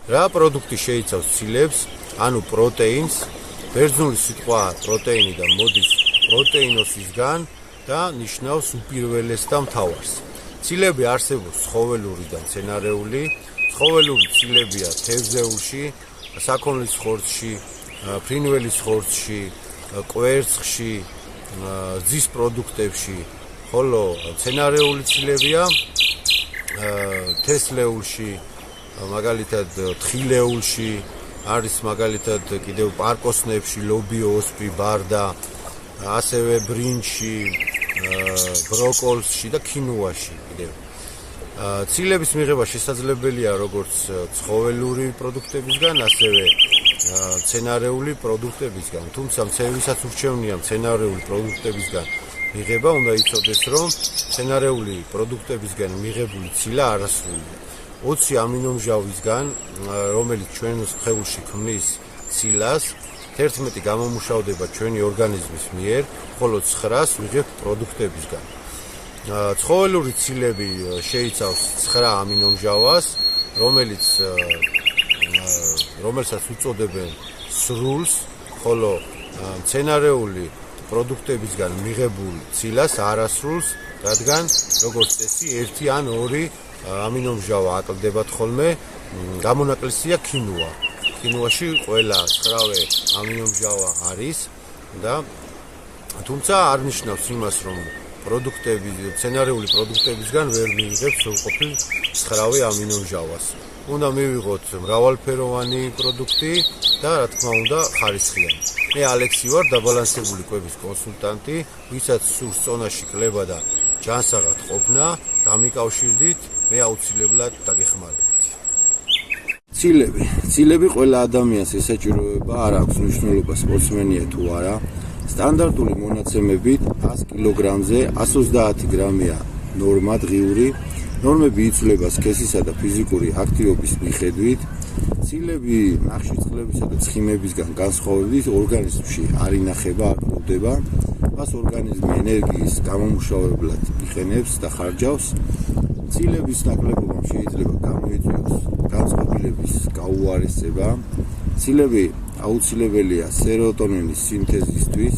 რა პროდუქტი შეიცავს ცილებს, ანუ პროტეინს, ბერძნული სიტყვა პროტეინიდან მოდის პროტეინოსისგან და ნიშნავს უპირველეს და მთავარს. ცილები არსებობს ცხოველური და მცენარეული. ცხოველური ცილებია თევზეულში, საქონლის ხორცში, ფრინველის ხორცში, კვერცხში, ძის პროდუქტებში, ხოლო მცენარეული ცილებია თესლეულში, მაგალითად თხილეულში, არის მაგალითად კიდევ პარკოსნებში, ლობიო, ოსპი, ბარდა, ასევე ბრინჯში, ბროკოლში და ქინუაში კიდევ. ცილების მიღება შესაძლებელია როგორც ცხოველური პროდუქტებისგან, ასევე მცენარეული პროდუქტებისგან. თუმცა ვისაც ურჩევნია მცენარეული პროდუქტებისგან მიღება, უნდა იცოდეს, რომ მცენარეული პროდუქტებისგან მიღებული ცილა არასრულია. 20 ამინომჟავისგან, რომელიც ჩვენ სხეულში ქმნის ცილას, 11 გამომუშავდება ჩვენი ორგანიზმის მიერ, ხოლო 9-ს ვიღებთ პროდუქტებისგან. ცხოველური ცილები შეიცავს 9 ამინომჟავას, რომელსაც უწოდებენ სრულს, ხოლო მცენარეული პროდუქტებისგან მიღებულ ცილას არასრულს, რადგან როგორც წესი 1 ან 2 ამინომჟავა აკლდებათ ხოლმე, გამონაკლისია ქინუა. ქინუაში ყველა 9-ვე ამინომჟავა არის და თუმცა არ ნიშნავს იმას, რომ მცენარეული პროდუქტებისგან ვერ მივიღებთ სრულყოფილ 9-ვე ამინომჟავას. უნდა მივიღოთ მრავალფეროვანი პროდუქტი და რა თქმა უნდა ხარისხიანი. მე ალექსი ვარ, დაბალანსებული კვების კონსულტანტი, ვისაც სურს წონაში კლება და ჯანსაღად ყოფნა, დამიკავშირდით, მე აუცილებლად დაგეხმარებთ. ცილები ყველა ადამიანს ესაჭიროება, არ აქვს მნიშვნელობა სპორტსმენია თუ არა. სტანდარტული მონაცემებით 100 კილოგრამზე 130 გრამია ნორმა დღიური. ნორმები იცვლება სქესისა და ფიზიკური აქტივობის მიხედვით. ცილები ნახშირწყლებისა და ცხიმებისგან განსხვავებით ორგანიზმში არ ინახება, არ კვდება. მას ორგანიზმი ენერგიის გამომუშავებლად იყენებს და ხარჯავს. ცილების ნაკლებობამ შეიძლება გამოიწვიოს განწყობილების გაუარესება. ცილები აუცილებელია სეროტონინის სინთეზისთვის.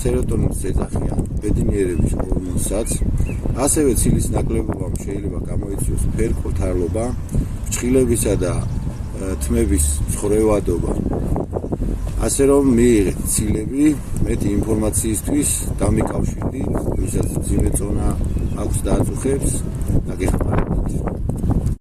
სეროტონინს ეძახიან ბედნიერების ჰორმონსაც. ასევე ცილის ნაკლებობამ შეიძლება გამოიწვიოს ფერყლთალობა, ფრჩხილებისა და თმების ცხრევადობა. ასე რომ მიიღეთ ცილები, მეტი ინფორმაციისთვის დამიკავშირდით, ვისაც მძიმე წონა აქვს და აწუხებს, დაგეხმარებათ.